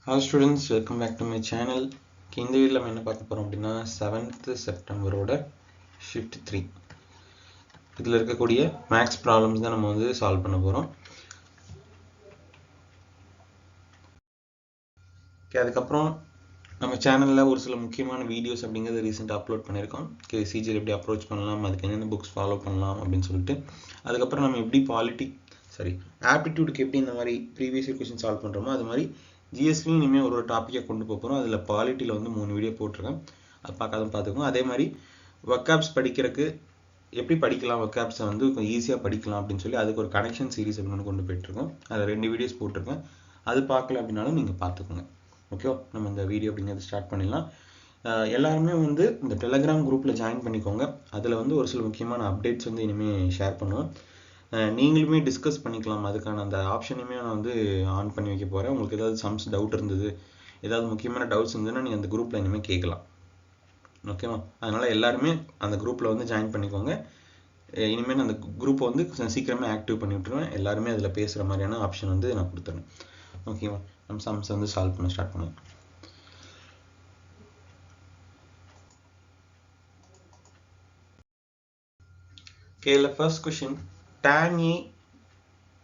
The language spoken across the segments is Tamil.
Hello students, welcome back to my channel. இந்த வீடியோல நம்ம என்ன பார்க்க போறோம் அப்படின்னா 7th செப்டம்பரோட ஷிஃப்ட் 3 இதுல இருக்கக்கூடிய மேக்ஸ் ப்ராப்ளம்ஸ் தான் நம்ம வந்து சால்வ் பண்ண போறோம். அதுக்கப்புறம் நம்ம சேனல்ல ஒரு சில முக்கியமான வீடியோஸ் அப்படிங்கறத ரீசெண்டா அப்லோட் பண்ணிருக்கோம். சிஜிஎல் எப்படி அப்ரோச் பண்ணலாம், அதுக்கு என்னென்ன புக்ஸ் ஃபாலோ பண்ணலாம் அப்படின்னு சொல்லிட்டு, அதுக்கப்புறம் நம்ம எப்படி ஆப்டிடியூடுக்கு எப்படி இந்த மாதிரி ப்ரீவியஸ் இயர் क्वेश्चन சால்வ் பண்றோமோ அது மாதிரி ஜிஎஸ்வி இனிமே ஒரு டாபிக்கை கொண்டு போறோம். அதுல பாலிட்டில வந்து 3 வீடியோ போட்டிருக்கேன். அது பார்க்காதவங்க பார்த்துக்கோங்க. அதே மாதிரி வொக்காப்ஸ் படிக்கிறதுக்கு எப்படி படிக்கலாம், வொக்காப்ஸை வந்து கொஞ்சம் ஈஸியா படிக்கலாம் அப்படின்னு சொல்லி அதுக்கு ஒரு கனெக்ஷன் சீரிஸ் அப்படின்னு கொண்டு போயிட்டு இருக்கோம். அதுல 2 வீடியோஸ் போட்டிருக்கேன். அது பார்க்கல அப்படின்னாலும் நீங்க பார்த்துக்கோங்க. ஓகே, நம்ம இந்த வீடியோ அப்படிங்கிறது ஸ்டார்ட் பண்ணிடலாம். எல்லாருமே வந்து இந்த டெலகிராம் குரூப்ல ஜாயின் பண்ணிக்கோங்க. அதுல வந்து ஒரு சில முக்கியமான அப்டேட்ஸ் வந்து இனிமே ஷேர் பண்ணுவோம். நீங்களுமே டிஸ்கஸ் பண்ணிக்கலாம். அதுக்கான அந்த ஆப்ஷனையுமே நான் வந்து ஆன் பண்ணி வைக்க போறேன். உங்களுக்கு ஏதாவது சம்ஸ் டவுட் இருந்தது, ஏதாவது முக்கியமான டவுட்ஸ் இருந்ததுன்னா நீங்க அந்த குரூப்ல இனிமே கேட்கலாம். ஓகேவா? அதனால எல்லாருமே அந்த குரூப்ல வந்து ஜாயின் பண்ணிக்கோங்க. இனிமேல் அந்த குரூப்பை வந்து சீக்கிரமே ஆக்டிவ் பண்ணி விட்டுருவேன். எல்லாருமே அதுல பேசுற மாதிரியான ஆப்ஷன் வந்து நான் கொடுத்துறேன். ஓகேவா? நம்ம சம்ஸ் வந்து சால்வ் பண்ண ஸ்டார்ட் பண்ணலாம். Okay, the first question, tan A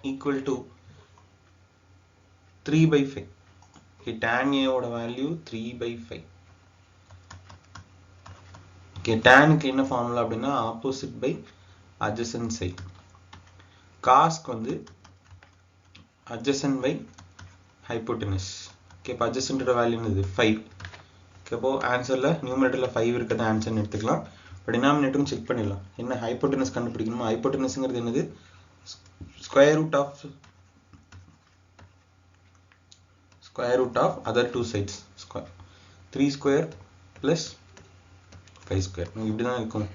equal to 3/5. Okay, tan A ஓட வேல்யூ 3/5. Okay, tan க்கு என்ன ஃபார்முலா அப்படின்னா opposite by adjacent side. cos க்கு வந்து adjacent by hypotenuse. Okay, இப்போ adjacent ஓட வேல்யூ என்னது 5. Okay, அப்போ ஆன்சர்ல நியூமரேட்டர்ல 5 இருக்கிறது ஆன்சர்னு எடுத்துக்கலாம். டினாமினேட்டரும் செக் பண்ணிடலாம். என்ன ஹைப்போடெனஸ் கண்டுபிடிக்கணுமா? ஹைப்போடெனஸ்ங்கிறது என்னது? Square root of other two sides. 3 square plus 5 square. இப்படிதான் இருக்கும்.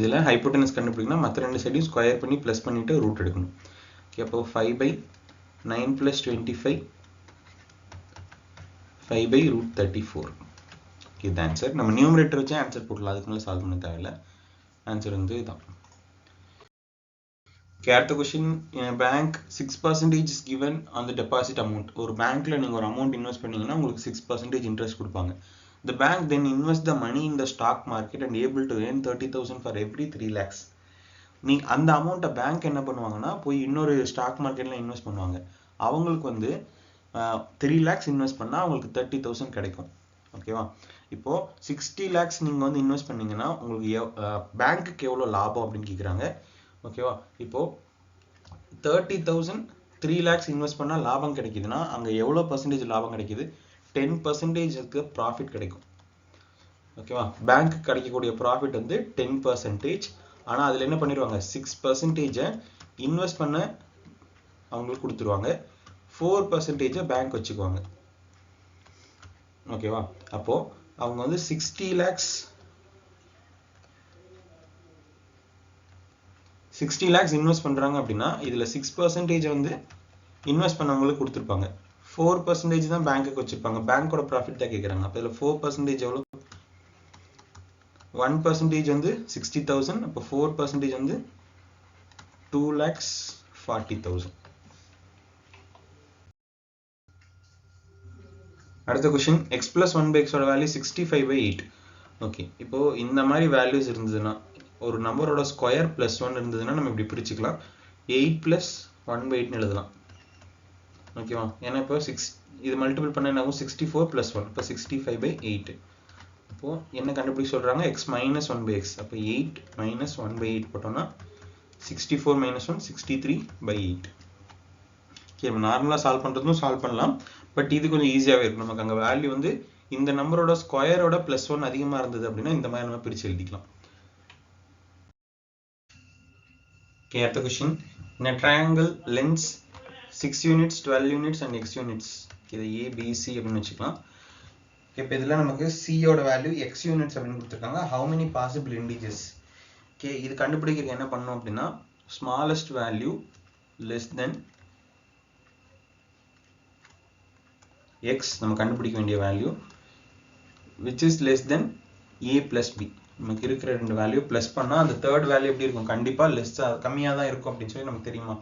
இதுல ஹைப்போடெனஸ் கண்டுபிடிக்கணும். மற்ற ரெண்டு சைடையும் ஸ்கொயர் பண்ணி பிளஸ் பண்ணிட்டு ரூட் எடுக்கணும். அப்போ 5/9 plus 25 5/√34. இது ஆன்சர். நம்ம நியூமரேட்டர் வச்சு ஆன்சர் போடலாம். அதுக்கு மேல சால்வ் பண்ண தேவையில்லை. ஆன்சர் வந்து இதான். அடுத்த question, bank 6% is given on the deposit amount. ஒரு பேங்க்ல நீங்க ஒரு அமௌண்ட் இன்வெஸ்ட் பண்ணீங்கன்னா உங்களுக்கு 6% இன்ட்ரெஸ்ட் கொடுப்பாங்க. The bank then invest the money in the stock market and able to earn 30,000 for every 3 lakhs. நீ அந்த அமௌண்ட்டை பேங்க் என்ன பண்ணுவாங்கன்னா போய் இன்னொரு ஸ்டாக் மார்க்கெட்ல இன்வெஸ்ட் பண்ணுவாங்க. அவங்களுக்கு வந்து 3 lakhs இன்வெஸ்ட் பண்ணா அவங்களுக்கு 30,000 கிடைக்கும். ஓகேவா? இப்போ 60 lakhs நீங்க வந்து இன்வெஸ்ட் பண்ணீங்கன்னா உங்களுக்கு பேங்க்குக்கு எவ்வளவு லாபம் அப்படின்னு கேக்குறாங்க. ஓகேவா? இப்போ 30,000 3 lakhs இன்வெஸ்ட் பண்ணா லாபம் கிடைக்குதுன்னா அங்க எவ்வளவு பர்சன்டேஜ் லாபம் கிடைக்குது? 10% ப்ராஃபிட் கிடைக்கும். ஓகேவா? பேங்க் கிடைக்கக்கூடிய ப்ராஃபிட் வந்து 10%. ஆனா அதுல என்ன பண்ணிடுவாங்க? 6% இன்வெஸ்ட் பண்ண அவங்களுக்கு கொடுத்துருவாங்க. 4% பேங்க் வச்சுக்குவாங்க. ஓகேவா? அப்போ அவங்க வந்து 60 lakhs இன்வெஸ்ட் பண்றாங்க அப்படின்னா இதுல 6% வந்து இன்வெஸ்ட் பண்ணவங்களுக்கு கொடுத்துருப்பாங்க. 4% தான் பேங்க்குக்கு வச்சிருப்பாங்க. பேங்கோட ப்ராஃபிட் தான் கேக்குறாங்க. அப்ப இதுல 4% எவ்வளவு? 1% வந்து 60,000. அப்ப 4% வந்து 2,40,000. அடுத்த क्वेश्चन, x plus 1/x ஓட வேல்யூ 65/8. ஓகே, இப்போ இந்த மாதிரி வேல்யூஸ் இருந்ததுன்னா ஒரு நம்பரோட ஸ்கொயர் பிளஸ் 1 இருந்ததுன்னா நம்ம இப்படி பிரிச்சுக்கலாம். 8 plus 1/8 ன்னு எழுதலாம். ஓகேவா? ஏன்னா இப்போ இது மல்டிபிள் பண்ணா என்ன ஆகும்? 64 plus 1. இப்போ 65/8. அப்போ என்ன கண்டுபிடிக்க சொல்றாங்க? x minus 1/x. அப்போ 8 minus 1/8 போட்டோம்னா 64 minus 1 63/8. ஓகே, நார்மலா சால்வ் பண்றதும் சால்வ் பண்ணலாம். பட் இது கொஞ்சம் ஈஸியாவே இருக்கும். நமக்கு அங்க வேல்யூ வந்து இந்த நம்பரோட ஸ்கொயரோட பிளஸ் 1 அதிகமா இருந்தது அப்படின்னா இந்த மாதிரி நம்ம பிரிச்சு எழுதிக்கலாம். Okay, அடுத்த question, in a triangle length 6 units, 12 units and x units. இது a b c அப்படின்னு வச்சுக்கலாம். இப்போ இதுல நமக்கு c ஓட வேல்யூ x units அப்படின்னு கொடுத்திருக்காங்க. how many possible integers? Okay, இது கண்டுபிடிக்கிறதுக்கு என்ன பண்ணணும் அப்படின்னா smallest value less than x நம்ம கண்டுபிடிக்க வேண்டிய value which is less than a plus b. நமக்கு இருக்கிற ரெண்டு வேல்யூ பிளஸ் பண்ணா அந்த தேர்ட் வேல்யூ எப்படி இருக்கும்? கண்டிப்பா லெஸ் கம்மியா தான் இருக்கும் அப்படின்னு சொல்லி நமக்கு தெரியுமா?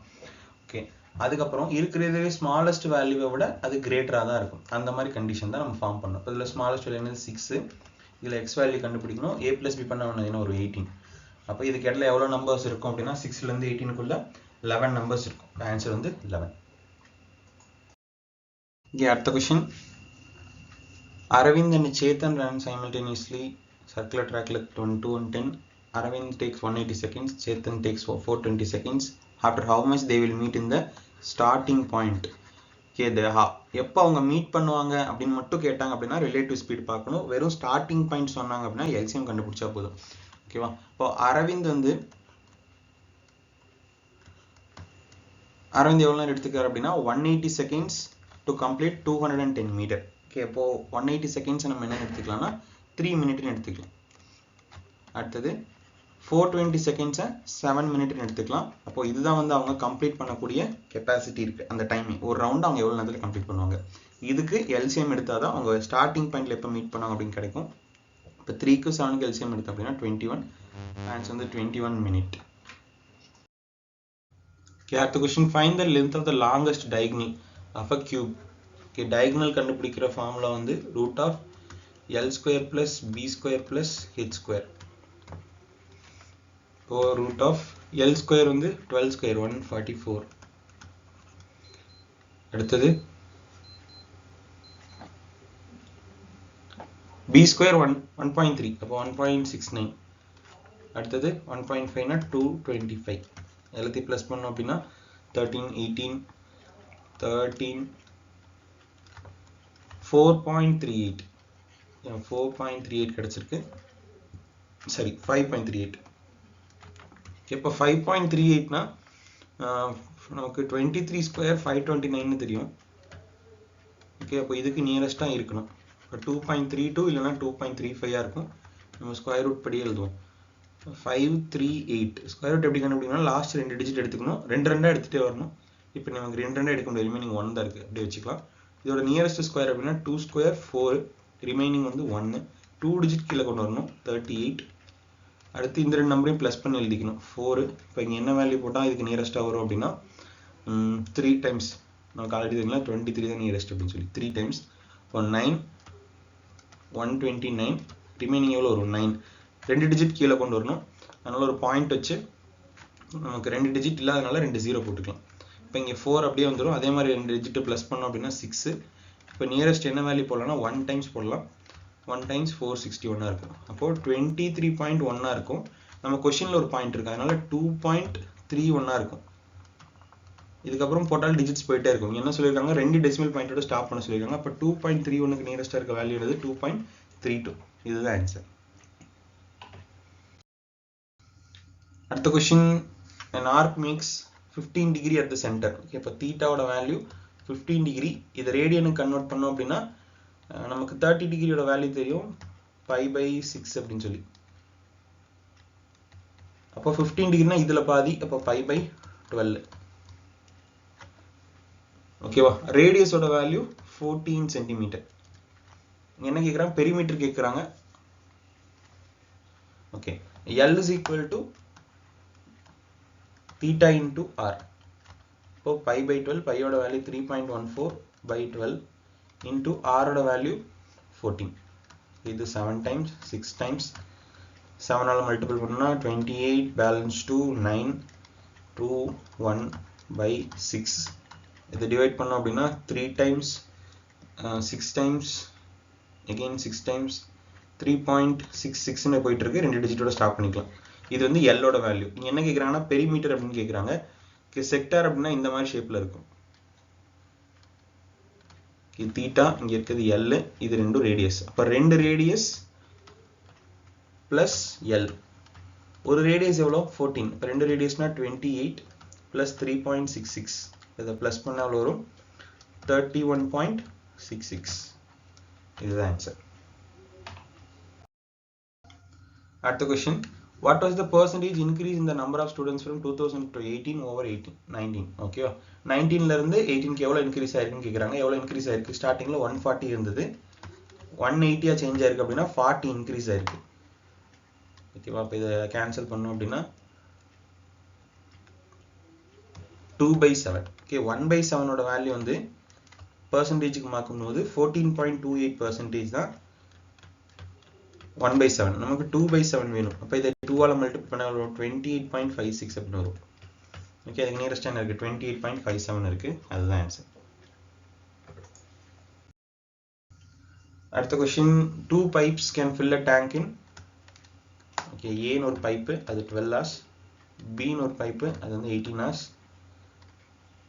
ஓகே, அதுக்கப்புறம் இருக்கிறதுலே ஸ்மாலஸ்ட் வேல்யூவை விட அது கிரேட்டராக தான் இருக்கும். அந்த மாதிரி கண்டிஷன் தான் நம்ம ஃபார்ம் பண்ணணும். இதில் ஸ்மாலஸ்ட் வேல்யூ என்னது 6. இதில் எக்ஸ் வேல்யூ கண்டுபிடிக்கணும். a + b பண்ண வேண்டியதுன்னா ஒரு 18. அப்போ இதுக்கு இடத்துல எவ்வளோ நம்பர்ஸ் இருக்கும் அப்படின்னா 6லேருந்து 18க்குள்ள 11 நம்பர்ஸ் இருக்கும். ஆன்சர் வந்து 11. இங்கே அடுத்த question. Arvind and Chetan ran simultaneously circular track like 22 and 10. Arvind takes 180 seconds, Chetan takes 420 seconds. After how much they will meet in the starting point? Okay, எப்போ அவங்க மீட் பண்ணுவாங்க அப்படின்னு மட்டும் கேட்டாங்க அப்படின்னா ரிலேட்டிவ் ஸ்பீட் பார்க்கணும். வெறும் ஸ்டார்டிங் பாயிண்ட் சொன்னாங்க அப்படின்னா எல்சிஎம் கண்டுபிடிச்சா போதும். ஓகேவா? இப்போ அரவிந்த் எவ்வளோ நேரம் எடுத்துக்காரு அப்படின்னா 180 seconds to complete 210 meter. Okay, இப்போ 180 seconds நம்ம என்ன எடுத்துக்கலாம்னா 3 minutes எடுத்துக்கலாம். அடுத்தது 420 seconds 7 minutes எடுத்துக்கலாம். அப்போ இதுதான் வந்து அவங்க கம்ப்ளீட் பண்ணக்கூடிய கெப்பாசிட்டி இருக்கு. அந்த டைமிங் ஒரு ரவுண்ட் அவங்க எவ்வளோ நேரத்தில் கம்ப்ளீட் பண்ணுவாங்க. இதுக்கு எல்சிஎம் எடுத்தாதான் அவங்க ஸ்டார்டிங் பாயிண்ட்ல எப்போ மீட் பண்ணுவாங்க அப்படின்னு கிடைக்கும். இப்போ 3க்கு 7க்கு எல்சிஎம் எடுத்தோம் அப்படின்னா 21. ஆன்சர் வந்து 21 minutes. Okay, அடுத்த question. Find the length of the longest diagonal of a cube. Okay, diagonal கண்டுபிடிக்கிற ஃபார்முலா வந்து √(L² + B² + H²). இப்போ √(L² வந்து 12² 144. அடுத்தது B² 1.3, அப்போ 1.69. அடுத்தது 1.5 னா 225. எல்லாத்தையும் ப்ளஸ் பண்ணோம் அப்படின்னா 13 18 13 4.38. 4.38 கிடைச்சிருக்கு. சரி, 5.38. இப்போ 5.38னா நமக்கு 23² 529 தெரியும். ஓகே, அப்போ இதுக்கு நியரஸ்டாக இருக்கணும். இப்போ 2.32 இல்லைனா 2.35 இருக்கும். நம்ம ஸ்கொயர் ரூட் படி எழுதுவோம். 538 ஸ்கொயர் ரூட் எப்படி கண்டுபிடிக்கணும்? லாஸ்ட் 2 டிஜிட் எடுத்துக்கணும். 2 எடுத்துகிட்டே வரணும். இப்போ நமக்கு 2 எடுக்க முடியாது. ரிமைனிங் 1 தான் இருக்குது. அப்படி வச்சுக்கலாம். இதோட நியரஸ்ட் ஸ்கொயர் அப்படின்னா 2² 4. ரிமைனிங் வந்து 1. 2 டிஜிட் கீழே கொண்டு வரணும். 38. அடுத்து இந்த 2 நம்பரையும் ப்ளஸ் பண்ணி எழுதிக்கணும். 4. இப்போ இங்கே என்ன வேல்யூ போட்டால் இதுக்கு நியரஸ்ட்டாக வரும் அப்படின்னா 3 டைம்ஸ். நமக்கு ஆல்ரெடி தெரியுங்களா 23 தான் நியரஸ்ட் அப்படின்னு சொல்லி 3 டைம்ஸ். இப்போ 9 129. ரிமைனிங் எவ்வளோ வரும்? 9. 2 டிஜிட் கீழே கொண்டு வரணும். அதனால் ஒரு பாயிண்ட் வச்சு நமக்கு 2 டிஜிட் இல்லாதனால 2 0 போட்டுக்கலாம். இப்போ இங்கே 4 அப்படியே வந்துடும். அதே மாதிரி 2 டிஜிட் ப்ளஸ் பண்ணோம் அப்படின்னா 6. இப்போ நியரஸ்ட் என்ன வேல்யூ போடலாம்னா 1 டைம்ஸ் போடலாம். 1 டைம்ஸ் 461 இருக்கும். அப்போது 23.1 இருக்கும். நம்ம கொஷினில் ஒரு பாயிண்ட் இருக்குது, அதனால 2.31 இருக்கும். இதுக்கப்புறம் போட்டால் டிஜிட்ஸ் போயிட்டே இருக்கும். என்ன சொல்லியிருக்காங்க? 2 டெசிமல் பாயிண்டோட ஸ்டாப் பண்ண சொல்லியிருக்காங்க. அப்போ 2.31க்கு நியரஸ்டாக இருக்க வேல்யூ என்னது? 2.32. இதுதான் ஆன்சர். அடுத்த question. an arc makes 15 degree at the center. Okay, இப்போ தீட்டாவோட வேல்யூ 15 டிகிரி. இதை ரேடியனுக்கு கன்வெர்ட் பண்ணோம் அப்படின்னா நமக்கு 30 டிகிரியோட வேல்யூ தெரியும், π/6 அப்படின்னு சொல்லி. அப்போ 15 டிகிரினா இதில் பாதி, அப்போ π/12. ஓகேவா? ரேடியஸோட வேல்யூ 14 சென்டிமீட்டர். என்ன கேட்குறாங்க? பெரிமீட்டர் கேட்குறாங்க. Okay, L is equal to theta into r. இப்போ π/12, பையோட வேல்யூ 3.14/12 into r ஓட வேல்யூ 14. இது 7 times 6 times 7 ஆல் மல்டிபிள் பண்ணா 28, பேலன்ஸ் 2 9 2 1/6. இதை டிவைட் பண்ணோம் அப்படின்னா 3 times 6 times again 6 times 3.66 போயிட்டு இருக்கு. 2 டிஜிட்டோட ஸ்டாப் பண்ணிக்கலாம். இது வந்து எல்லோட வேல்யூ. இங்கே என்ன கேட்குறாங்கன்னா பெரிமீட்டர் அப்படின்னு கேட்குறாங்க. செக்டார் அப்படின்னா இந்த மாதிரி ஷேப்பில் இருக்கும். தீட்டா இங்கே இருக்குது எல், இது 2 ரேடியஸ். அப்போ 2 ரேடியஸ் ப்ளஸ் எல். ஒரு ரேடியஸ் எவ்வளோ? 14. இப்போ 2 ரேடியஸ்னா 28 ப்ளஸ் 3.66. இதை ப்ளஸ் பண்ண எவ்வளோ வரும்? 31.66. இதுதான் ஆன்சர். அடுத்த question. What was the percentage increase in the number of students from 2000 to 18 over 19? ஓகேவா? 19ல இருந்து 18க்கு எவ்வளோ இன்க்ரீஸ் ஆயிருக்குன்னு கேட்குறாங்க. எவ்வளோ இன்க்ரீஸ் ஆயிருக்கு? ஸ்டார்டிங்கில் 140 இருந்தது, 180 சேஞ்ச் ஆயிருக்கு அப்படின்னா 40 இன்க்ரீஸ் ஆயிருக்கு. ஓகேவா? இப்போ இதை கேன்சல் பண்ணோம் அப்படின்னா 2/7. ஓகே 1/7 ஓட வேல்யூ வந்து பர்சன்டேஜுக்கு மாக்கும்போது 14.28% தான் 1/7. நமக்கு 2/7 வேணும். அப்போ இதை 2ஆல் மல்டிபிள் பண்ண 28.56 அப்படின்னு வரும். ஓகே அதுக்கு நியரஸ்ட் என்ன இருக்கு 28.57 இருக்கு. அதுதான் ஆன்சர். அடுத்த question 2 pipes can fill a tank in okay ஏன்னு ஒரு பைப்பு அது 12 hours, பின்னு ஒரு பைப்பு அது வந்து 18 hours.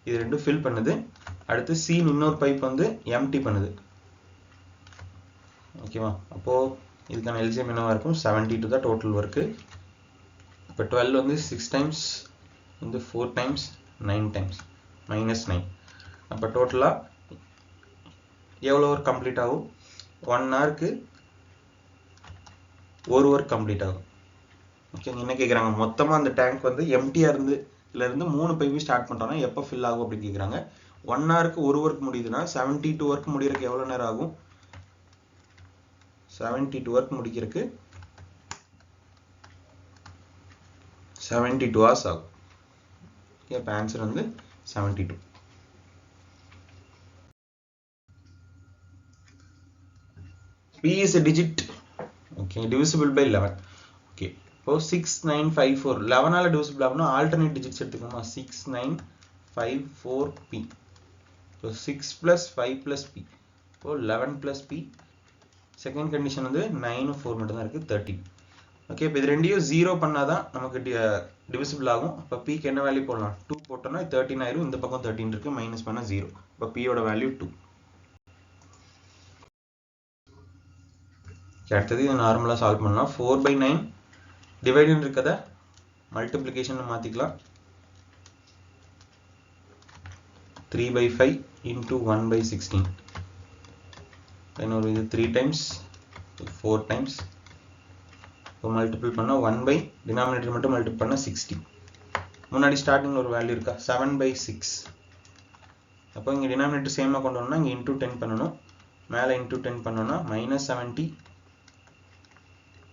இது ரெண்டும் ஃபில் பண்ணுது. அடுத்து சின்னு இன்னொரு பைப் வந்து எம்டி பண்ணுது. ஓகேவா அப்போ இதுக்கான எல்சிஎம் என்னவா இருக்கும் 72 தான் டோட்டல் ஒர்க்கு. இப்போ 12 வந்து 6 times வந்து 4 times 9 times -9. அப்போ டோட்டலாக எவ்வளோ ஒர்க் கம்ப்ளீட் ஆகும் 1 ஹவருக்கு ஒரு ஒர்க் கம்ப்ளீட் ஆகும். ஓகே என்ன கேட்குறாங்க மொத்தமாக அந்த டேங்க் வந்து எம்டியாக இருந்து 3 பைப்பு ஸ்டார்ட் பண்ணுறோன்னா எப்போ ஃபில் ஆகும் அப்படின்னு கேட்குறாங்க. 1 ஹவருக்கு ஒரு ஒர்க் முடியுதுன்னா 72 ஒர்க் முடிகிறதுக்கு எவ்வளோ நேரம் ஆகும் 72 ஒர்க் முடிக்கிறதுக்கு 72 hours ஆகும். ஓகே இப்போ ஆன்சர் வந்து 72. P is a digit okay divisible by 11. okay இப்போ 6954 11 ஆல divisible ஆகணும்னா alternate digits எடுத்துக்கோமா 6954p. so 6 plus 5 plus p இப்போ 11 plus p. செகண்ட் கண்டிஷன் வந்து 9 4 மட்டும் தான் இருக்கு 13. ஓகே இப்போ இது ரெண்டையும் 0 பண்ணாதான் நமக்கு divisible ஆகும். அப்போ p க்கு என்ன வேல்யூ போடலாம் 2 போட்டோம்னா 13 ஆயிரும். இந்த பக்கம் 13 இருக்கு மைனஸ் பண்ணா 0. அப்போ p யோட வேல்யூ 2. அடுத்தது இதை நார்மலாக சால்வ் பண்ணலாம். 4/9 டிவைடன் இருக்கதை மல்டிப்ளிகேஷன் மாற்றிக்கலாம். 3/5 into 1/16. இன்னொரு இது 3 times 4 times. இப்போ மல்டிபிள் பண்ணால் 1 டினாமினேட்டர் மட்டும் மல்டிபிள் பண்ணால் 60. முன்னாடி ஸ்டார்டிங் ஒரு வேல்யூ இருக்கா 7/6. அப்போ இங்கே டினாமினேட்டர் சேமாக கொண்டு வரணும்னா இங்கே இன்டூ 10 பண்ணணும். மேலே இன்டூ 10 பண்ணோன்னா -70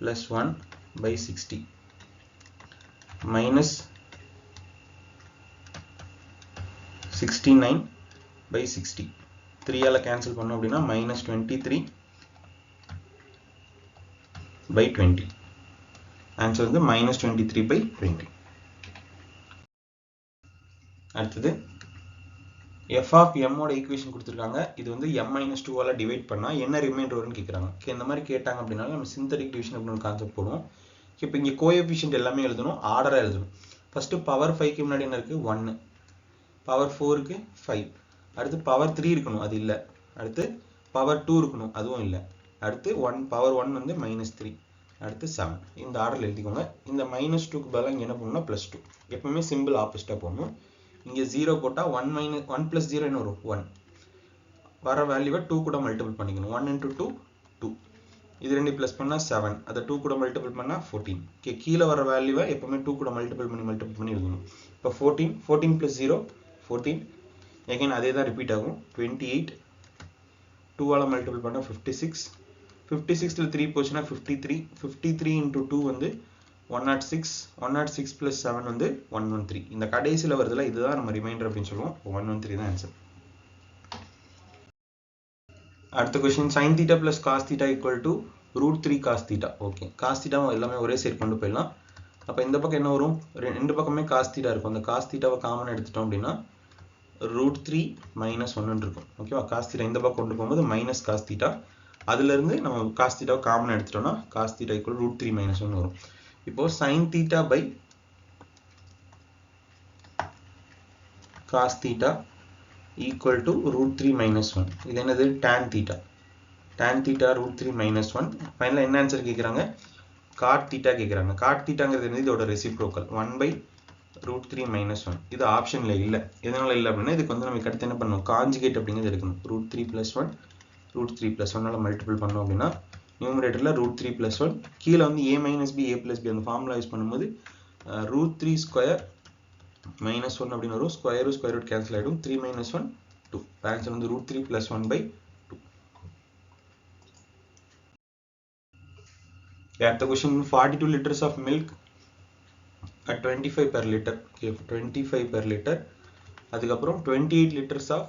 plus 1/60 minus 69/60. 3 ஆல கேன்சல் பண்ணோம் அப்படின்னா -23/20. ஆன்சர் வந்து -23/20. அடுத்தது f of m ஓட ஈக்குவேஷன் கொடுத்துருக்காங்க. இது வந்து m-2 ஆல டிவைட் பண்ணால் என்ன ரிமைண்டர் வரும்னு கேட்குறாங்க. இந்த மாதிரி கேட்டாங்க அப்படின்னா நம்ம சிந்தடிக் டிவிஷன் அப்படின்னு கான்செப்ட் போடுவோம். இப்போ இங்கே கோஎஃபிஷியன்ட் எல்லாமே எழுதணும் ஆர்டராக எழுதணும். ஃபஸ்ட்டு பவர் 5க்கு முன்னாடி என்ன இருக்குது 1, பவர் 4க்கு 5, அடுத்து பவர் 3 இருக்கணும் அது இல்லை, அடுத்து பவர் 2 இருக்கணும் அதுவும் இல்லை, அடுத்து பவர் 1 வந்து -3, அடுத்து 7. இந்த ஆர்டரில் எழுதிக்கோங்க. இந்த -2க்கு பதிலாக இங்கே என்ன பண்ணணும்னா +2. எப்பவுமே சிம்பிள் ஆப்போசிட்டாக போகணும். இங்கே 0 போட்டால் 1 + 0 என்ன வரும் 1. வர வேல்யூவை 2 கூட மல்டிபிள் பண்ணிக்கணும். 1 × 2 2. இது ரெண்டு ப்ளஸ் பண்ணால் 7. அதை 2 கூட மல்டிபிள் பண்ணால் 14. ஓகே கீழே வர வேல்யூவை எப்பவுமே 2 கூட மல்டிபிள் பண்ணி எழுதணும். இப்போ 14 + 0 14. எகைன் அதே தான் ரிப்பீட் ஆகும். 28. 2ஆல் மல்டிபிள் பண்ணால் 56. 56ல் 3 போச்சுன்னா 53. 53 × 2 வந்து 106. 106 + 7 வந்து 113. இந்த கடைசியில் வருதுல இதுதான் நம்ம ரிமைண்டர் அப்படின்னு சொல்லுவோம். 113 தான் ஆன்சர். அடுத்த question sin θ + cos θ = √3 cos θ. Okay cos θ எல்லாமே ஒரே சைடு கொண்டு போயிடலாம். அப்போ இந்த பக்கம் என்ன வரும் ரெண்டு பக்கமே cos θ இருக்கும். அந்த cos θவை காமன் எடுத்துட்டோம் அப்படின்னா √3 - 1 இருக்கும். ஓகேவா cos θ இந்த பக்கம் கொண்டு போகும்போது -cos θ. அதுலேருந்து நம்ம cos θவை காமன் எடுத்துட்டோம்னா cos θ = √3 - 1 வரும். இப்போ sin θ / cos θ = √3 - 1. இது என்னது tan θ. tan θ √3 - 1. ஃபைனலாக என்ன ஆன்சர் கேட்குறாங்க cot θ கேட்குறாங்க. cot θங்கிறது என்னது இதோட ரெசிப்ரோக்கல் 1/√3 - 1. இது ஆப்ஷனில் இல்லை. எதனால இல்லை அப்படின்னா இதுக்கு வந்து நமக்கு அடுத்து என்ன பண்ணணும் காஞ்சுகேட் அப்படிங்கிறது எடுக்கணும். √3 + 1 √3 + 1 மல்டிபிள் பண்ணோம் அப்படின்னா நியூமரேட்டரில் √3 + 1 கீழே வந்து a - b a + b அந்த ஃபார்முலா யூஸ் பண்ணும்போது √3² -1 அப்படின்னு வரும். ஸ்கொயர் ரூட் கேன்சல் ஆகிடும். 3 - 1 2. ஆன்சர் வந்து √3 + 1/2. அடுத்த question 42 liters of milk at 25 per liter. Okay, 25 per liter அதுக்கப்புறம் 28 liters of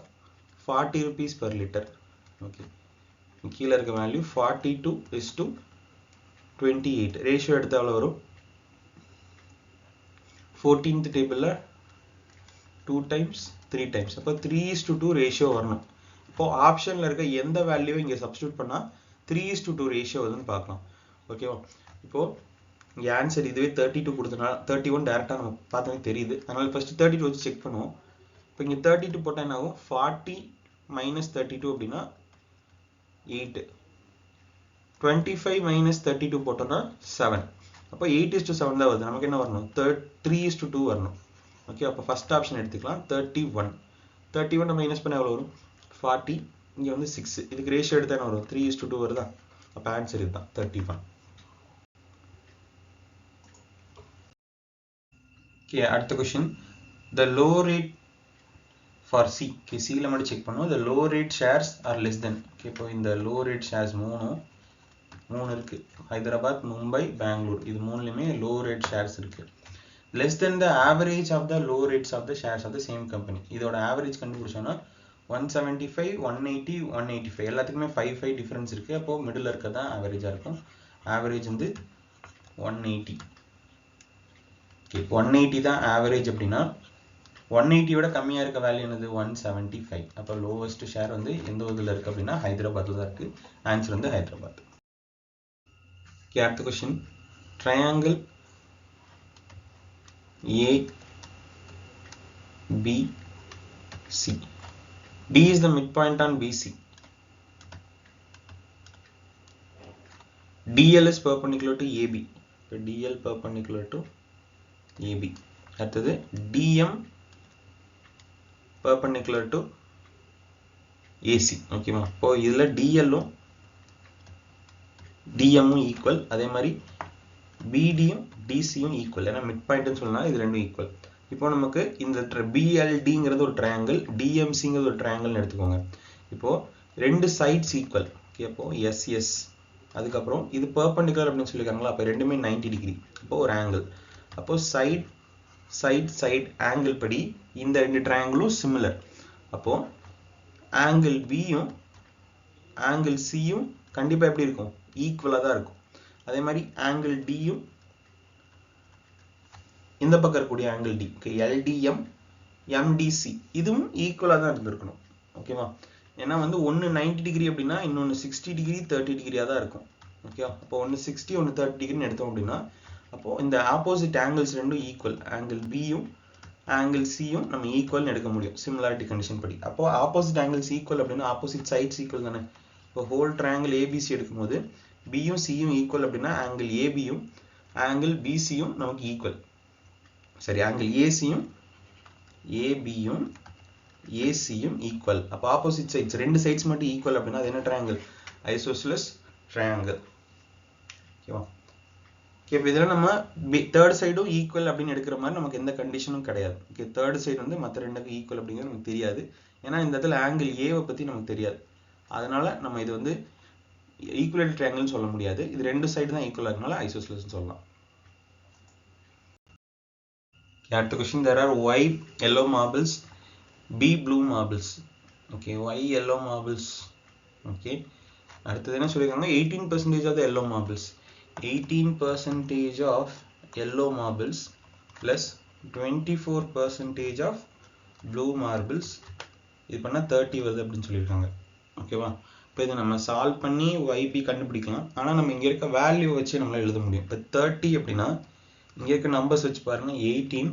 40 rupees per liter. Okay, கீழே இருக்க வேல்யூ 42:28 ரேஷியோ எடுத்து எவ்வளோ வரும்? 14th டேபிளில் 2 times 3 times, அப்போ 3:2 ரேஷியோ வரணும். இப்போ ஆப்ஷனில் இருக்க எந்த வேல்யூ இங்கே சப்ஸ்டியூட் பண்ணால் 3:2 ரேஷியோ வருதுன்னு பார்க்கலாம். ஓகேவா? இப்போது இங்கே ஆன்சர் இதுவே 32 கொடுத்தனால 31 டேரெக்டாக நம்ம பார்த்தோன்னே தெரியுது. அதனால் ஃபஸ்ட்டு 32 வச்சு செக் பண்ணுவோம். இப்போ இங்கே 32 போட்டால் என்ன ஆகும்? 40 - 32 அப்படின்னா 8. 25 - 32 போட்டோம்னா 7. அப்போ 8:7 தான் வருது. நமக்கு என்ன வரணும்? 3:2 வரணும். ஓகே, அப்போ ஃபர்ஸ்ட் ஆப்ஷன் எடுத்துக்கலாம். 31 மைனஸ் பண்ண எவ்வளோ வரும்? 40. இங்கே வந்து 6. இதுக்கு ரேஷியோ எடுத்தால் என்ன வரும்? 3:2 வருதா? அப்போ ஆன்சர் இதுதான் 31. ஓகே, அடுத்த question. The low rate for C. Okay, சியில் மட்டும் செக் பண்ணுவோம். The low rate shares are less than. Okay, இப்போ இந்த low rate shares மூணு இருக்கு. ஹைதராபாத், மும்பை, பெங்களூர், இது மூணுலையுமே low rate shares இருக்கு. less than the average of the low rates of the shares of the same company. இதோட ஆவரேஜ் கண்டுபிடிச்சோன்னா 175, 180, 185 எல்லாத்துக்குமே 5 டிஃபரன்ஸ் இருக்கு. அப்போ மிடில் இருக்க தான் ஆவரேஜாக இருக்கும். ஆவரேஜ் வந்து 180. ஓகே, 180 தான் ஆவரேஜ் அப்படின்னா 180 விட கம்மியாக இருக்க வேல்யூ என்னது? 175. அப்போ லோவஸ்ட் ஷேர் வந்து எந்த இதில் இருக்குது அப்படின்னா ஹைதராபாத்தில் தான் இருக்குது. ஆன்சர் வந்து ஹைதராபாத். ஓகே, அடுத்த question. Triangle ABC. D is the midpoint on BC. DL is perpendicular to AB. So DL perpendicular to AB. அடுத்தது DM perpendicular to AC. ஓகேவா? இப்போ இதில் DLம் DMம் ஈக்குவல், அதே மாதிரி BDயும் DCயும் ஈக்குவல். ஏன்னா மிட் பாயிண்ட்னு சொல்லலாம், இது ரெண்டும் ஈக்குவல். இப்போ நமக்கு இந்த BLDங்கிறது ஒரு ட்ரையாங்கிள், DMCங்கிறது ஒரு ட்ரையாங்கிள்னு எடுத்துக்கோங்க. இப்போ ரெண்டு சைட்ஸ் ஈக்குவல். ஓகே, அப்போ SS, அதுக்கப்புறம் இது பெர்பெண்டிகுலர் அப்படின்னு சொல்லியிருக்காங்களா, அப்போ ரெண்டுமே 90 டிகிரி. அப்போ ஒரு ஆங்கிள். அப்போ சைட் ஆங்கிள் படி இந்த ரெண்டு ட்ரையாங்கிளும் சிமிலர். அப்போ ஆங்கிள் பியும் ஆங்கிள் சியும் கண்டிப்பாக எப்படி இருக்கும்? ஈக்குவலாக தான் இருக்கும். அதே மாதிரி ஆங்கிள் டியும் இந்த பக்கம் இருக்கக்கூடிய ஆங்கிள் டி, LDM MDC இதுவும் ஈக்குவலாக தான் இருந்திருக்கணும். ஓகேவா? ஏன்னா வந்து ஒன்று 90 டிகிரி அப்படின்னா இன்னொன்று 60 டிகிரி 30 டிகிரியாக தான் இருக்கும். ஓகே, அப்போ ஒன்று 60 ஒன்று 30 டிகிரின்னு எடுத்தோம் அப்படின்னா அப்போது இந்த ஆப்போசிட் ஆங்கிள்ஸ் ரெண்டும் ஈக்குவல். ஆங்கிள் பியும் ஆங்கிள் சியும் நம்ம ஈக்குவல்னு எடுக்க முடியும் சிமிலாரிட்டி கண்டிஷன் படி. அப்போ ஆப்போசிட் ஆங்கிள்ஸ் ஈக்குவல் அப்படின்னா ஆப்போசிட் சைட்ஸ் ஈக்குவல் தானே. இப்போ ஹோல் ட்ரையாங்கிள் ABC எடுக்கும்போது பியும் சியும் ஈக்குவல் அப்படின்னா ஆங்கிள் ஏபியும் ஆங்கிள் பிசியும் நமக்கு ஈக்குவல். சரி, ஆங்கிள் ஏசியும் ஏபியும் ஏசியும் ஈக்குவல். அப்போ ஆப்போசிட் சைட்ஸ் ரெண்டு சைட்ஸ் மட்டும் ஈக்குவல் அப்படின்னா அது என்ன ட்ரையாங்கிள்? ஐசோஸ்சிலஸ் ட்ரையாங்கிள். ஓகேவா? இப்போ இதில் நம்ம தேர்ட் சைடும் ஈக்குவல் அப்படின்னு எடுக்கிற மாதிரி நமக்கு எந்த கண்டிஷனும் கிடையாது. ஓகே, தேர்ட் சைடு வந்து மற்ற ரெண்டுக்கும் ஈக்குவல் அப்படிங்கிறது நமக்கு தெரியாது. ஏன்னா இந்த இடத்துல ஆங்கிள் ஏவை பற்றி நமக்கு தெரியாது. அதனால நம்ம இது வந்து ஈக்குவலேட்டட் ட்ரையாங்கிள்னு சொல்ல முடியாது. இது ரெண்டு சைடு தான் ஈக்குவலாக இருக்கனால ஐசோஸ்சிலஸ்னு சொல்லலாம். அடுத்த question. there are Y yellow marbles, B blue marbles. Okay, Y yellow marbles. Okay, அடுத்தது என்ன சொல்லியிருக்காங்க? 18% of the yellow marbles. 18% of yellow marbles plus 24% of blue marbles. இது பண்ணால் 30 வருது அப்படின்னு சொல்லியிருக்காங்க. ஓகேவா? இப்போ இதை நம்ம சால்வ் பண்ணி YB கண்டுபிடிக்கலாம். ஆனால் நம்ம இங்கே இருக்க வேல்யூ வச்சு நம்மளால் எழுத முடியும். இப்போ 30 அப்படின்னா இங்கே இருக்க நம்பர்ஸ் வச்சு பாருங்கள். 18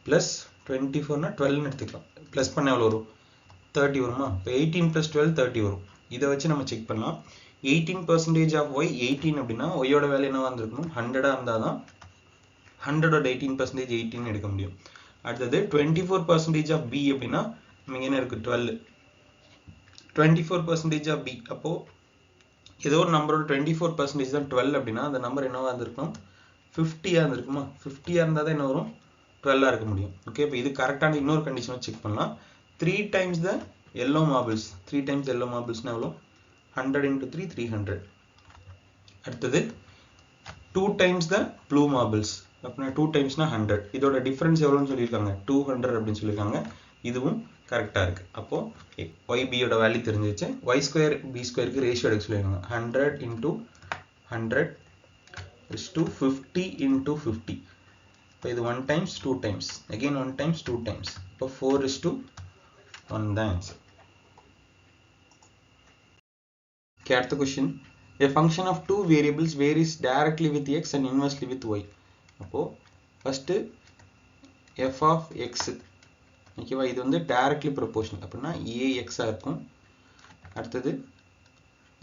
+ 24னா 12ன்னு எடுத்துக்கலாம். ப்ளஸ் பண்ண எவ்வளோ வரும்? 30 வருமா? இப்போ 18 + 12 30 வரும். இதை வச்சு நம்ம செக் பண்ணலாம். 18% of Y 18 அப்படின்னா ஒய்யோட வேல்யூ என்னவா இருந்திருக்கணும்? 100ஆக இருந்தால் தான் 100ஓட 18% 18 எடுக்க முடியும். அடுத்தது 24% of B அப்படின்னா நமக்கு என்ன இருக்குது? 12. 24% of B அப்போது ஏதோ ஒரு நம்பரோட 24% தான் 12 அப்படின்னா அந்த நம்பர் என்னவா இருந்திருக்கணும்? 50ஆக இருந்திருக்குமா? 50ஆக இருந்தால் தான் என்ன வரும்? 12ஆக இருக்க முடியும். ஓகே, இப்போ இது கரெக்டான இன்னொரு கண்டிஷனை செக் பண்ணலாம். 3 times the yellow marbles. 3 times yellow marblesனா எவ்வளோ? 100 × 3 300. அடுத்தது 2 times the blue marbles. அப்படின்னா 2 timesனா 100. இதோட டிஃபரன்ஸ் எவ்வளோன்னு சொல்லியிருக்காங்க? 200 அப்படின்னு சொல்லியிருக்காங்க. இதுவும் கரெக்டாக இருக்குது. அப்போது YB வேல்யூ தெரிஞ்சிச்சு. Y ஸ்கொயர் B ஸ்கொயருக்கு ரேஷியோ எடுக்க சொல்லியிருக்காங்க. 100 into 100 is to 50 into 50. இப்போ இது 1 times 2 times again 1 times 2 times. இப்போ 4 is to 1 தான் ஆன்சர். Okay, அடுத்த question. A function of two variables varies directly with x and inversely with y. அப்போ ஃபர்ஸ்ட் f of x, ஓகேவா, இது வந்து directly proportional அப்படின்னா ax இருக்கும். அடுத்தது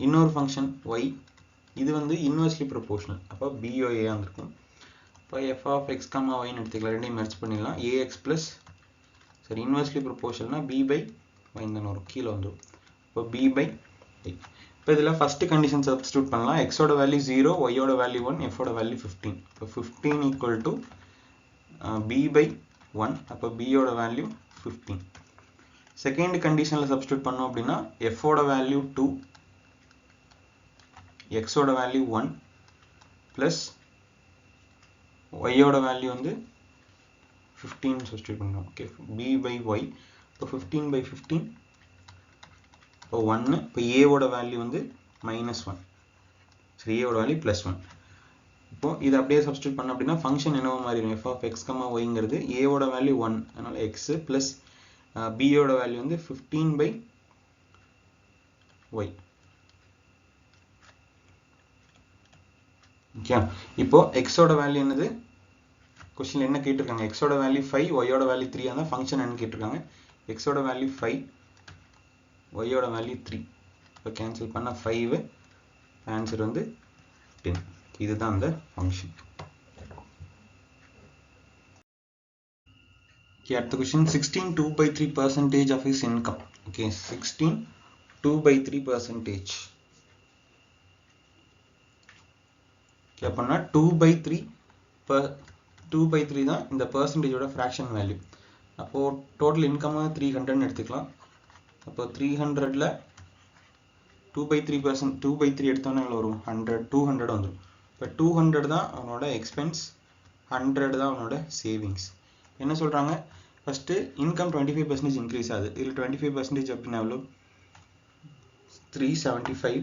இன்னொரு ஃபங்க்ஷன் y, இது வந்து inversely proportional, அப்போ by இருக்கும். இப்போ f of x, y ன்னு எடுத்துக்கலாம், ரெண்டையும் மெர்ஜ் பண்ணிடலாம். ax plus சரி inversely proportionalனா b by y தான் வரும், கீழே வந்துடும். இப்போ b by y. இப்போ இதில் ஃபர்ஸ்ட் கண்டிஷன் சப்ஸ்டியூட் பண்ணலாம். x ஓட வேல்யூ 0, y ஓட வேல்யூ 1, f ஓட வேல்யூ 15. இப்போ 15 equal to b by 1, அப்போ b ஓட வேல்யூ 15. செகண்ட் கண்டிஷனில் சப்ஸ்டியூட் பண்ணோம் அப்படின்னா f ஓட வேல்யூ 2, x ஓட வேல்யூ 1 ப்ளஸ் y ஓட வேல்யூ வந்து 15 சப்ஸ்டியூட் பண்ணோம். Okay, b by y. இப்போ 15 by 15 இப்போ 1. இப்போ a ஓட வேல்யூ வந்து -1, சரி a ஓட வேல்யூ +1. இப்போ இது அப்படியே சப்ஸ்டியூட் பண்ண அப்படின்னா ஃபங்க்ஷன் என்னவோ மாறிடும். f of x, yங்கிறது a ஓட வேல்யூ 1, அதனால x ப்ளஸ் b ஓட வேல்யூ வந்து 15 by y. ஓகே, இப்போ x ஓட வேல்யூ என்னது, क्वेश्चन என்ன கேட்டிருக்காங்க, x ஓட வேல்யூ 5, y ஓட வேல்யூ 3, அதான் ஃபங்க்ஷன் என்ன கேட்டிருக்காங்க. x ஓட வேல்யூ 5, y ஓட வேல்யூ 3. இப்போ கேன்சல் பண்ண 5, ஆன்சர் வந்து 10. இதுதான் அந்த ஃபங்க்ஷன். ஓகே, அடுத்த question. 16 2/3% of his income. Okay, 16 2/3%. Okay, அப்படின்னா 2/3 தான் இந்த பர்சன்டேஜோட ஃப்ராக்ஷன் வேல்யூ. அப்போது டோட்டல் இன்கம் 300 எடுத்துக்கலாம். அப்போ 300ல் 2/3%, 2/3 எடுத்தோன்னா எவ்வளோ வரும், 100, 200 வந்துடும். இப்போ 200 தான் அவனோட எக்ஸ்பென்ஸ், 100 தான் அவனோட சேவிங்ஸ். என்ன சொல்கிறாங்க, ஃபஸ்ட்டு இன்கம் 25% இன்க்ரீஸ் ஆகுது. இதில் 25% அப்படின்னா எவ்வளோ, 375,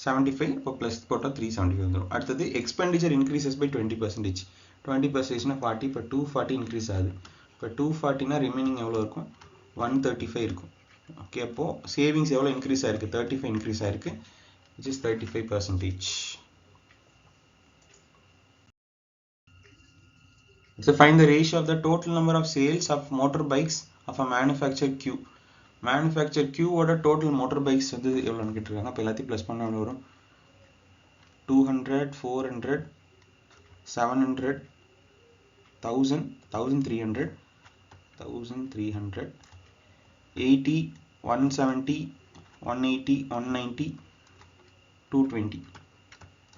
75 இப்போ ப்ளஸ் போட்டால் 375 வந்துடும். அடுத்தது எக்ஸ்பெண்டிச்சர் இன்க்ரீசஸ் பை 20%, 20%னா 40, இப்போ 240 இன்க்ரீஸ் ஆகுது. இப்போ 240னா ரிமைனிங் எவ்வளோ இருக்கும், 135 இருக்கும். ஓகே, அப்போது சேவிங்ஸ் எவ்வளோ இன்க்ரீஸ் ஆயிருக்கு, 35 இன்க்ரீஸ் ஆயிருக்கு, which is 35%. So find the ratio of the total number of sales of motorbikes of a manufacturer Q. Manufacturer Q ஓட total motorbikes வந்து எவ்வளோன்னு கேட்டிருக்காங்க. அப்போ எல்லாத்தையும் ப்ளஸ் பண்ண எவ்வளோ வரும், 200, 400, 700, 1000, 1300, 80, 170, 180, 190, 220.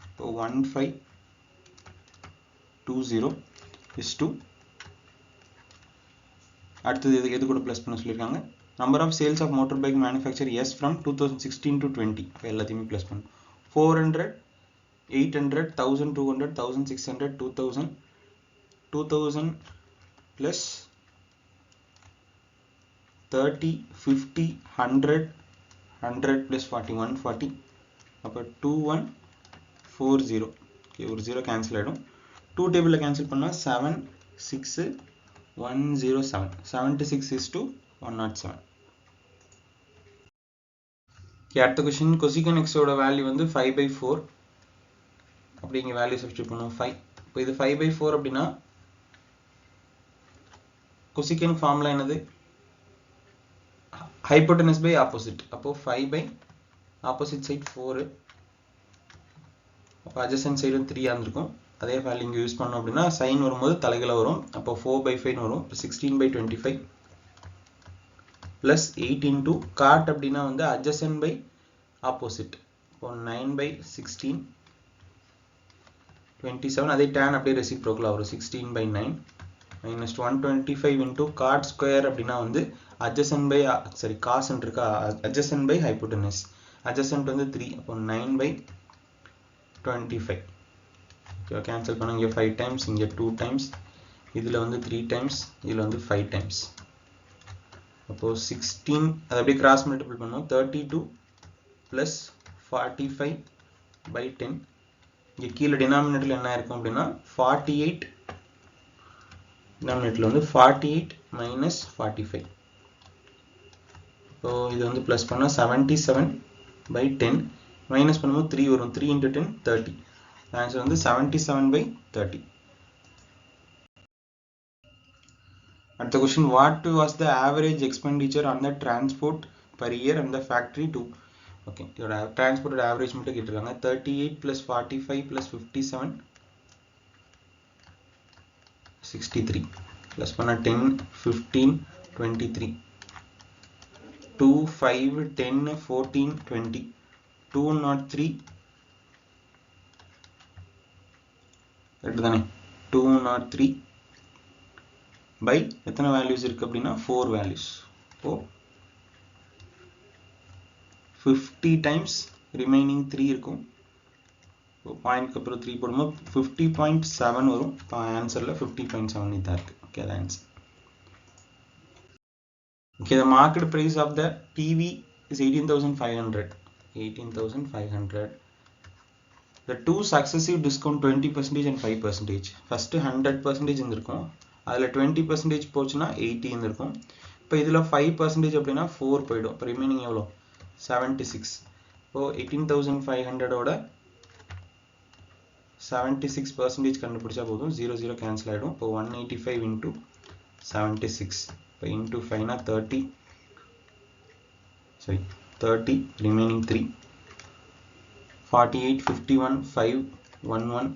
இப்போ 1520 is to, அடுத்தது எது கூட ப்ளஸ் பண்ண சொல்லியிருக்காங்க, number of sales of motor bike manufacturers from 2016 to 20. இப்போ எல்லாத்தையுமே ப்ளஸ் பண்ணும். 400, 800, 1200, 1600, 2000, 2000 ப்ளஸ் 30, 50, 100, 100 ப்ளஸ் 40, 140. அப்போ 2140. ஓகே, ஒரு 0 கேன்சல் ஆகிடும். 2 டேபிளில் கேன்சல் பண்ணால் 7, 6, 107. 76 is to 107. அடுத்த கொஸ்டின். கொசிகன் எக்ஸோட வேல்யூ வந்து 5/4. அப்படி இங்கே வேல்யூ சப்ஸ்டியூட் பண்ணுவோம் 5. இப்போ இது 5/4 அப்படின்னா கொசிகன் ஃபார்முலா என்னது, ஹைப்போட்டனஸ் பை ஆப்போசிட். அப்போ 5 by ஆப்போசிட் சைட் 4, அப்போ அட்ஜசன்ட் சைடும் 3 இருந்திருக்கும். அதே வேல்யூ இங்கே யூஸ் பண்ணோம் அப்படின்னா சைன் வரும்போது தலைகளை வரும். அப்போ 4/5 வரும். இப்போ 16/25 ப்ளஸ் 8 into காட் அப்படின்னா வந்து அட்ஜசன்ட் பை ஆப்போசிட். இப்போ 9/16, 27. அதே டேன் அப்படியே ரெசிப்ரோக்கலாக வரும். 16/9 மைனஸ் 125 into காட் ஸ்கொயர் அப்படின்னா வந்து அட்ஜசன்ட் பை காசன் இருக்கா, அட்ஜசன்ட் பை ஹைப்போட்டனஸ். அட்ஜசன்ட் வந்து 3, அப்போ 9/25. ஓகே, கேன்சல் பண்ண இங்கே 5 டைம்ஸ், இங்கே 2 டைம்ஸ், இதில் வந்து 3 டைம்ஸ், இதில் வந்து 5 டைம்ஸ். அப்போ 16 அதை அப்படியே கிராஸ் மல்டிபிள் பண்ணோம். 32 plus 45 by 10. இங்கே கீழே டினாமினேட்டரில் என்ன இருக்கும் அப்படின்னா 48, டினாமினேட்டரில் வந்து 48 minus 45. ஸோ இது வந்து ப்ளஸ் பண்ணால் 77 by 10 மைனஸ் பண்ணும்போது 3 வரும். 3 into 10 30. ஆன்சர் வந்து 77 by 30. அடுத்த question, what was the average expenditure on the transport per year and the factory too? Okay, இதோட டிரான்ஸ்போர்ட்டோட ஆவரேஜ் மட்டும் கேட்டிருக்காங்க. 38 plus 45 plus 57 63 ப்ளஸ் பண்ண 10 15 23 2 5 10 14 20 203 கரெக்ட் தானே? 203 பை எத்தனை வேல்யூஸ் இருக்கு அப்படின்னா 4 வேல்யூஸ். இப்போ 50 டைம்ஸ் ரிமைனிங் 3 இருக்கும். இப்போ பாயிண்ட்க்கு அப்புறம் 3 போடும்போது 50.7 வரும். இப்போ ஆன்சரில் 50.7 இதாக இருக்கு. ஓகே, அது answer. Okay, the market price of the TV is 18,500. 18,500. The two successive discount 20% and 5%. First 100% இருந்திருக்கும். அதில் 20% போச்சுன்னா 80 இருந்திருக்கும். இப்போ இதில் 5% அப்படின்னா 4 போயிடும். இப்போ ரிமைனிங் எவ்வளோ? 76. இப்போ 18,500ஓட 76% கண்டுபிடிச்சா போதும். 0 0 கேன்சல் ஆகிடும். இப்போ 185 into 76. இப்போ into 5னா 30. Sorry, 30 remaining 3. 48 51 5 11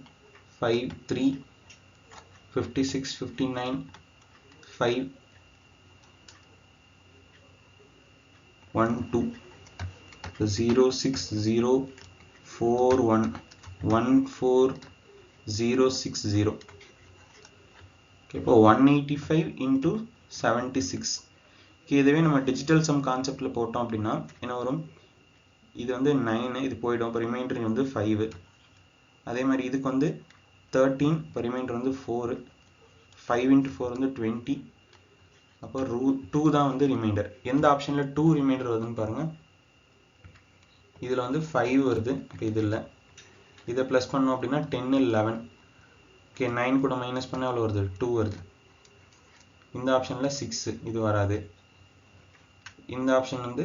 5 3 56 59 5 1 2 0 6 0 4 1 1 4 0 6 0. Okay, இப்போ 185 into 76. இதுவே நம்ம டிஜிட்டல் சம் கான்செப்டில் போட்டோம் அப்படின்னா என்ன வரும்? இது வந்து 9, இது போயிடும். இப்போ ரிமைண்டர் வந்து 5. அதே மாதிரி இதுக்கு வந்து 13, இப்போ ரிமைண்டர் வந்து 4. 5 into 4 வந்து 20. அப்போ 2 தான் வந்து ரிமைண்டர். எந்த ஆப்ஷனில் 2 ரிமைண்டர் வருதுன்னு பாருங்கள். இதில் வந்து 5 வருது. இப்போ இது இல்லை. இதை ப்ளஸ் பண்ணோம் அப்படின்னா 10 11. ஓகே, 9 கூட மைனஸ் பண்ணால் எவ்வளோ வருது? 2 வருது. இந்த ஆப்ஷனில் 6, இது வராது. இந்த ஆப்ஷன் வந்து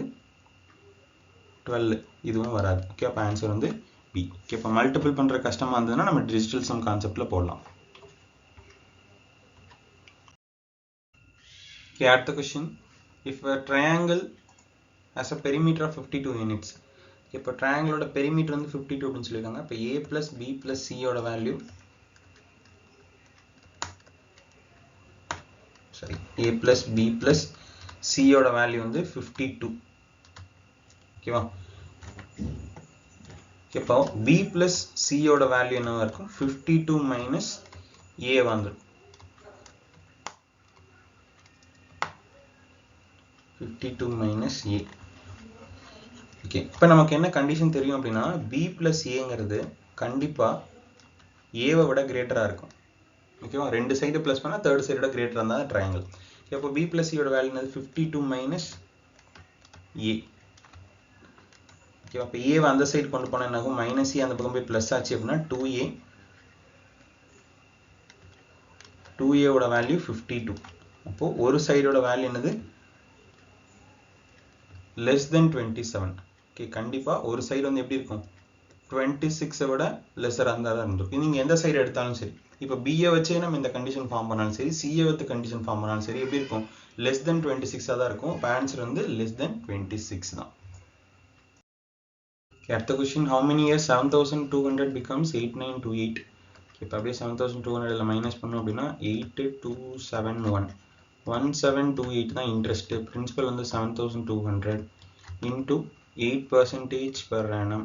12, இதுவும் வராது. ஓகே, அப்போ ஆன்சர் வந்து பி. ஓகே, இப்போ மல்டிபிள் பண்ணுற கஷ்டமாக இருந்ததுன்னா நம்ம டிஜிட்டல் சம் கான்செப்டில் போடலாம். ஓகே, அடுத்த question, if a triangle has a perimeter of 52 units. இப்போ ட்ரையாங்கிளோட பெரிமீட்டர் வந்து 52 அப்படின்னு சொல்லியிருக்காங்க. இப்போ a plus b plus c ஓட value, sorry, a plus b plus c ஓட வேல்யூ வந்து 52. ஓகேவா? இப்போ b plus c ஓட வேல்யூ என்னவா இருக்கும்? 52 minus a வந்துடும். 52 minus a. ஓகே, இப்போ நமக்கு என்ன கண்டிஷன் தெரியும் அப்படின்னா b plus aங்கிறது கண்டிப்பாக ஏவை விட கிரேட்டராக இருக்கும். ஓகேவா? ரெண்டு சைடு ப்ளஸ் பண்ணால் தேர்ட் சைடோட கிரேட்டராக இருந்தால் ட்ரையாங்கிள். இப்போ b plus c ஓட வேல்யூ என்னது? 52 minus a. ஓகேவா? இப்போ ஏவை அந்த சைடு கொண்டு போனால் என்ன ஆகும்? மைனஸ் ஏ அந்த பக்கம் போய் ப்ளஸ் ஆச்சு அப்படின்னா 2a. 2a ஓட வேல்யூ 52. அப்போது ஒரு சைடோட வேல்யூ என்னது? less than 27. ஓகே, கண்டிப்பாக ஒரு சைடு வந்து எப்படி இருக்கும்? 26 விட லெஸராக இருந்தால் தான் இருந்திருக்கும். நீங்கள் எந்த சைடு எடுத்தாலும் சரி. இப்போ பிஏ வச்சே நம்ம இந்த கண்டிஷன் ஃபார்ம் பண்ணாலும் சரி, சிஏ வச்சு கண்டிஷன் ஃபார்ம் பண்ணாலும் சரி, எப்படி இருக்கும்? லெஸ் தென் 26 தான் இருக்கும். இப்போ ஆன்சர் வந்து லெஸ் தென் 26 தான். அடுத்த question, how many years 7200 becomes 8928? இப்போ அப்படியே 7200 மைனஸ் பண்ணோம் அப்படின்னா 8271. 1728 தான் இன்ட்ரெஸ்ட். பிரின்சிபல் வந்து 7200 into 8% per annum.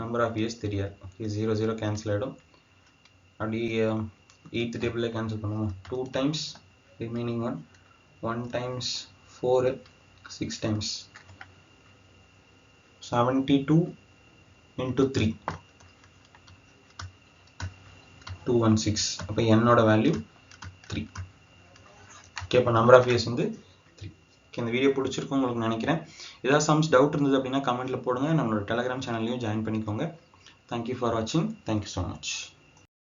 Number of years தெரியாது. ஓகே, 0 0 கேன்சல் ஆகிடும். அப்படியே 8th டேபிளில் கேன்சல் பண்ணுவோம். 2 times remaining 1, 1 times 4, 6 times 72 into 3, 216. அப்போ என்னோட வேல்யூ 3. ஓகே, இப்போ நம்பர் ஆஃப் இயர்ஸ் வந்து 3. இந்த வீடியோ பிடிச்சிருக்கும் உங்களுக்கு நினைக்கிறேன். ஏதாவது சம்ஸ் டவுட் இருந்தது அப்படின்னா கமெண்ட்டில் போடுங்க. நம்மளோட டெலிகிராம் சேனல்லையும் ஜாயின் பண்ணிக்கோங்க. தேங்க்யூ ஃபார் வாட்சிங். Thank you so much.